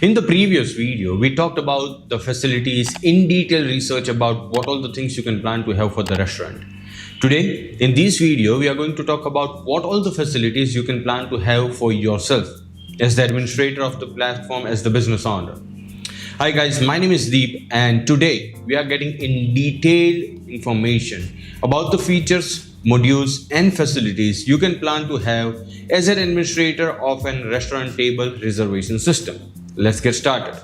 In the previous video, we talked about the facilities, in detail research about what all the things you can plan to have for the restaurant. Today, in this video, we are going to talk about what all the facilities you can plan to have for yourself as the administrator of the platform, as the business owner. Hi guys, my name is Deep, and today we are getting in detailed information about the features, modules and facilities you can plan to have as an administrator of a restaurant table reservation system. Let's get started.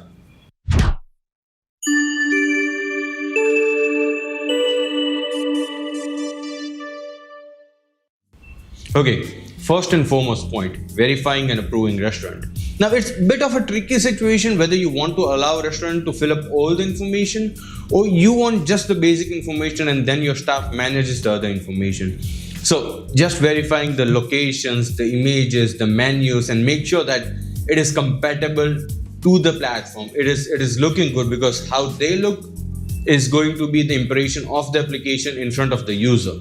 Okay, first and foremost point, verifying and approving restaurant. Now it's a bit of a tricky situation whether you want to allow a restaurant to fill up all the information or you want just the basic information and then your staff manages the other information. So just verifying the locations, the images, the menus, and make sure that it is compatible to the platform. It is looking good, because how they look is going to be the impression of the application in front of the user.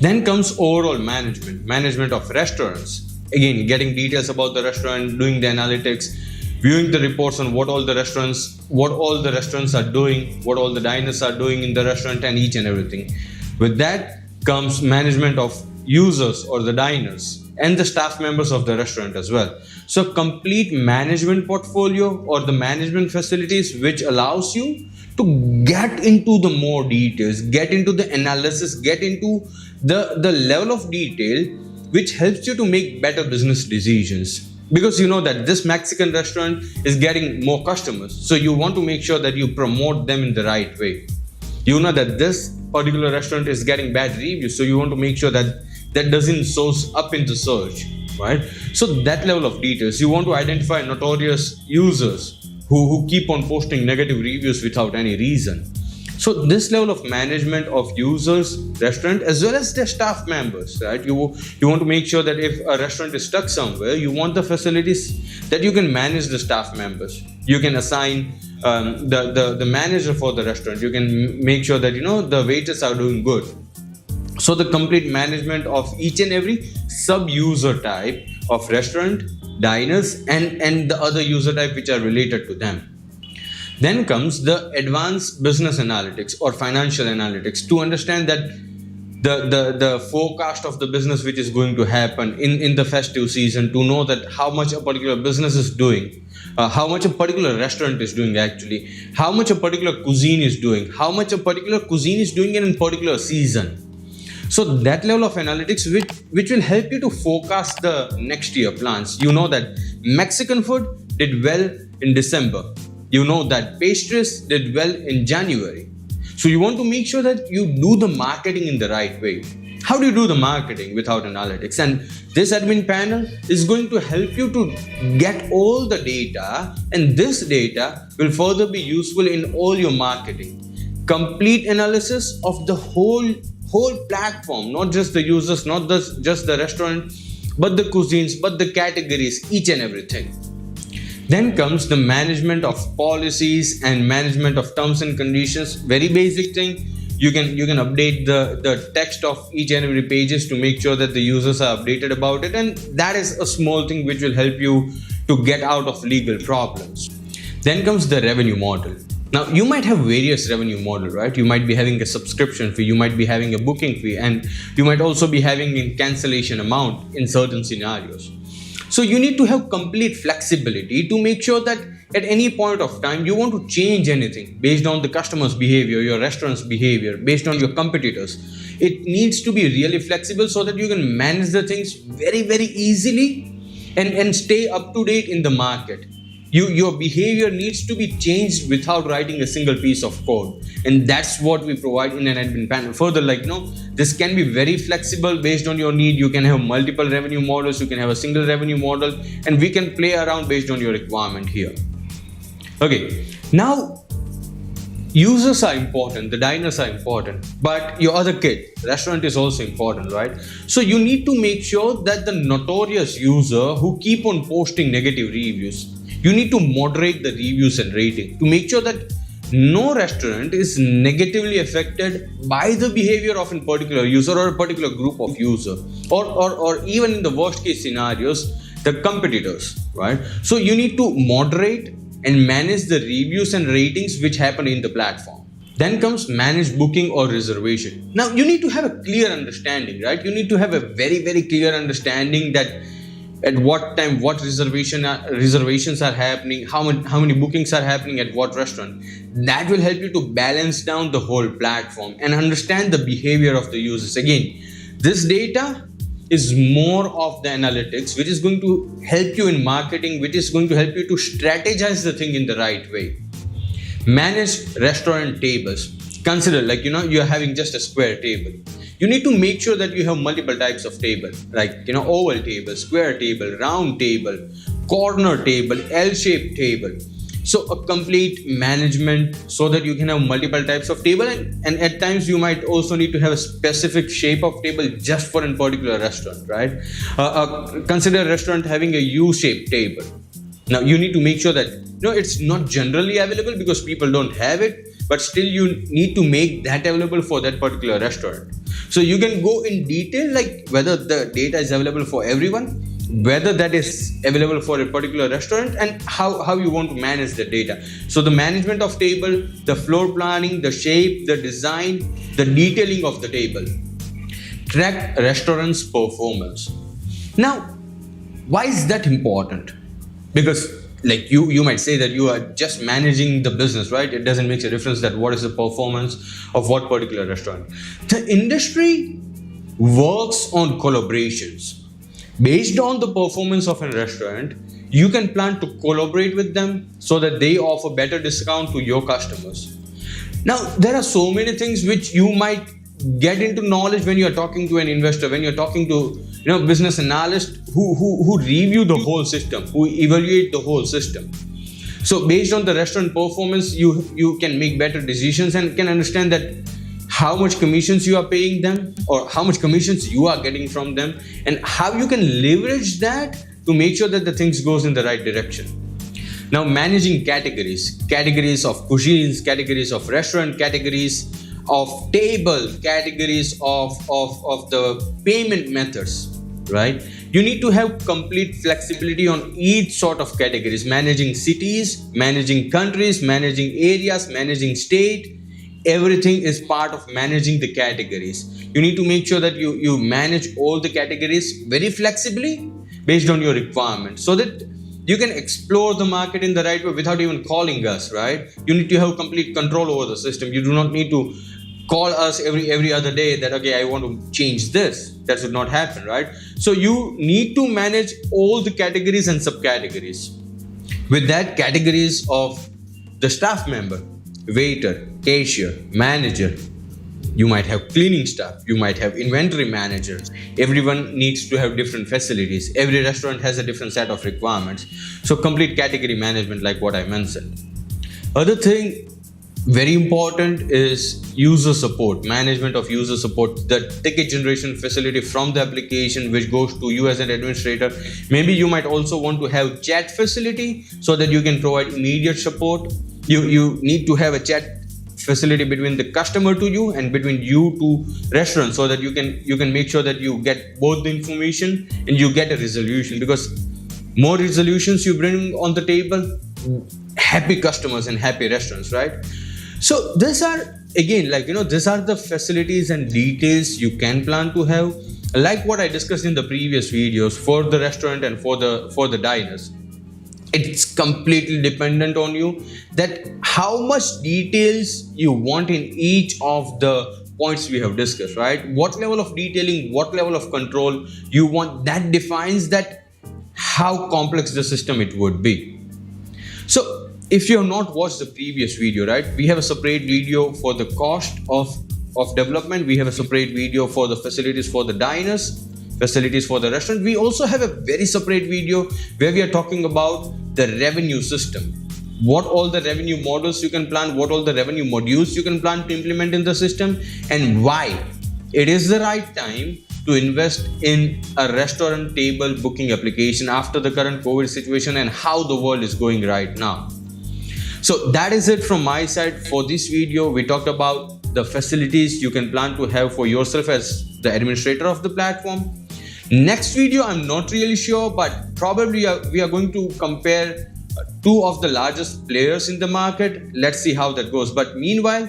Then comes overall management of restaurants. Again, getting details about the restaurant, doing the analytics, viewing the reports on what all the restaurants are doing, what all the diners are doing in the restaurant, and each and everything. With that comes management of users or the diners and the staff members of the restaurant as well. So complete management portfolio or the management facilities, which allows you to get into the more details, get into the analysis, get into the level of detail which helps you to make better business decisions. Because you know that this Mexican restaurant is getting more customers, so you want to make sure that you promote them in the right way. You know that this particular restaurant is getting bad reviews, so you want to make sure that that doesn't source up in the search, right? So that level of details, you want to identify notorious users who keep on posting negative reviews without any reason. So this level of management of users, restaurant, as well as their staff members, right? You want to make sure that if a restaurant is stuck somewhere, you want the facilities that you can manage the staff members. You can assign the manager for the restaurant. You can make sure that the waiters are doing good. So the complete management of each and every sub-user type of restaurant, diners, and the other user type which are related to them. Then comes the advanced business analytics or financial analytics to understand that the forecast of the business which is going to happen in the festive season, to know that how much a particular business is doing, how much a particular restaurant is doing actually, how much a particular cuisine is doing, how much a particular cuisine is doing in a particular season. So that level of analytics which will help you to forecast the next year plans. You know that Mexican food did well in December. You know that pastries did well in January. So you want to make sure that you do the marketing in the right way. How do you do the marketing without analytics? And this admin panel is going to help you to get all the data, and this data will further be useful in all your marketing. Complete analysis of the whole platform, not just the users, not just the restaurant, but the cuisines, but the categories, each and everything. Then comes the management of policies and management of terms and conditions. Very basic thing. You can update the text of each and every pages to make sure that the users are updated about it, and that is a small thing which will help you to get out of legal problems. Then comes the revenue model. Now you might have various revenue models, right? You might be having a subscription fee, you might be having a booking fee, and you might also be having a cancellation amount in certain scenarios. So you need to have complete flexibility to make sure that at any point of time you want to change anything based on the customer's behavior, your restaurant's behavior, based on your competitors. It needs to be really flexible so that you can manage the things very, very easily and stay up to date in the market. Your behavior needs to be changed without writing a single piece of code, and that's what we provide in an admin panel. Further, this can be very flexible based on your need. You can have multiple revenue models, you can have a single revenue model, and we can play around based on your requirement here. Okay, now users are important, the diners are important, but your other kid, restaurant, is also important, right? So you need to make sure that the notorious user who keep on posting negative reviews, you need to moderate the reviews and rating to make sure that no restaurant is negatively affected by the behavior of a particular user or a particular group of user, or even in the worst case scenarios, the competitors, right? So you need to moderate and manage the reviews and ratings which happen in the platform. Then comes manage booking or reservation. Now you need to have a clear understanding, right? You need to have a very, very clear understanding that at what time what reservations are happening, how many bookings are happening at what restaurant. That will help you to balance down the whole platform and understand the behavior of the users. Again, this data is more of the analytics which is going to help you in marketing, which is going to help you to strategize the thing in the right way. Manage restaurant tables. Consider you're having just a square table. You need to make sure that you have multiple types of table, like oval table, square table, round table, corner table, L-shaped table. So a complete management so that you can have multiple types of table, and at times you might also need to have a specific shape of table just for a particular restaurant, right? Consider a restaurant having a U-shaped table. Now you need to make sure that it's not generally available because people don't have it, but still you need to make that available for that particular restaurant. So you can go in detail like whether the data is available for everyone, whether that is available for a particular restaurant, and how you want to manage the data. So the management of table, the floor planning, the shape, the design, the detailing of the table. Track restaurant's performance. Now, why is that important? Because you might say that you are just managing the business, right? It doesn't make a difference that what is the performance of what particular restaurant. The industry works on collaborations. Based on the performance of a restaurant, you can plan to collaborate with them so that they offer better discount to your customers. Now, there are so many things which you might get into knowledge when you're talking to an investor, when you're talking to business analyst who review the whole system, who evaluate the whole system. So based on the restaurant performance, you can make better decisions and can understand that how much commissions you are paying them or how much commissions you are getting from them, and how you can leverage that to make sure that the things goes in the right direction. Now, managing categories of cuisines, categories of restaurant, categories of table, categories of the payment methods, right? You need to have complete flexibility on each sort of categories, managing cities, managing countries, managing areas, managing state. Everything is part of managing the categories. You need to make sure that you manage all the categories very flexibly based on your requirements so that you can explore the market in the right way without even calling us, right? You need to have complete control over the system. You do not need to call us every other day that, okay, I want to change this. That should not happen, right? So you need to manage all the categories and subcategories. With that, categories of the staff member, waiter, cashier, manager. You might have cleaning staff, you might have inventory manager. Everyone needs to have different facilities. Every restaurant has a different set of requirements. So complete category management like what I mentioned. Other thing very important is user support, management of user support, the ticket generation facility from the application which goes to you as an administrator. Maybe you might also want to have chat facility so that you can provide immediate support. You need to have a chat facility between the customer to you and between you to restaurant so that you can make sure that you get both the information and you get a resolution, because more resolutions you bring on the table, happy customers and happy restaurants, right? So these are again these are the facilities and details you can plan to have, like what I discussed in the previous videos for the restaurant and for the diners. It's completely dependent on you that how much details you want in each of the points we have discussed, right? What level of detailing, what level of control you want, that defines that how complex the system it would be. So if you have not watched the previous video, right, we have a separate video for the cost of development. We have a separate video for the facilities for the diners, facilities for the restaurant. We also have a very separate video where we are talking about the revenue system. What all the revenue models you can plan, what all the revenue modules you can plan to implement in the system, and why it is the right time to invest in a restaurant table booking application after the current COVID situation and how the world is going right now. So that is it from my side for this video. We talked about the facilities you can plan to have for yourself as the administrator of the platform. Next video, I'm not really sure, but probably we are going to compare two of the largest players in the market. Let's see how that goes. But meanwhile,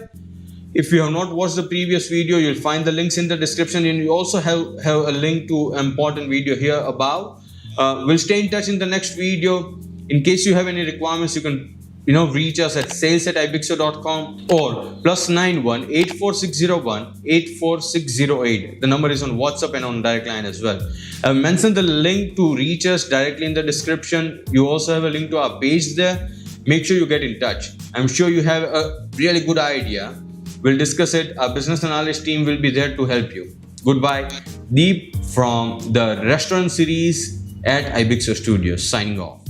if you have not watched the previous video, you'll find the links in the description, and you also have a link to an important video here above. We'll stay in touch in the next video. In case you have any requirements, you can reach us at sales@Ibiixo.com or +91 84601 84608. The number is on WhatsApp and on direct line as well. I've mentioned the link to reach us directly in the description. You also have a link to our page there. Make sure you get in touch. I'm sure you have a really good idea. We'll discuss it. Our business analyst team will be there to help you. Goodbye. Deep from the restaurant series at Ibiixo Studios, signing off.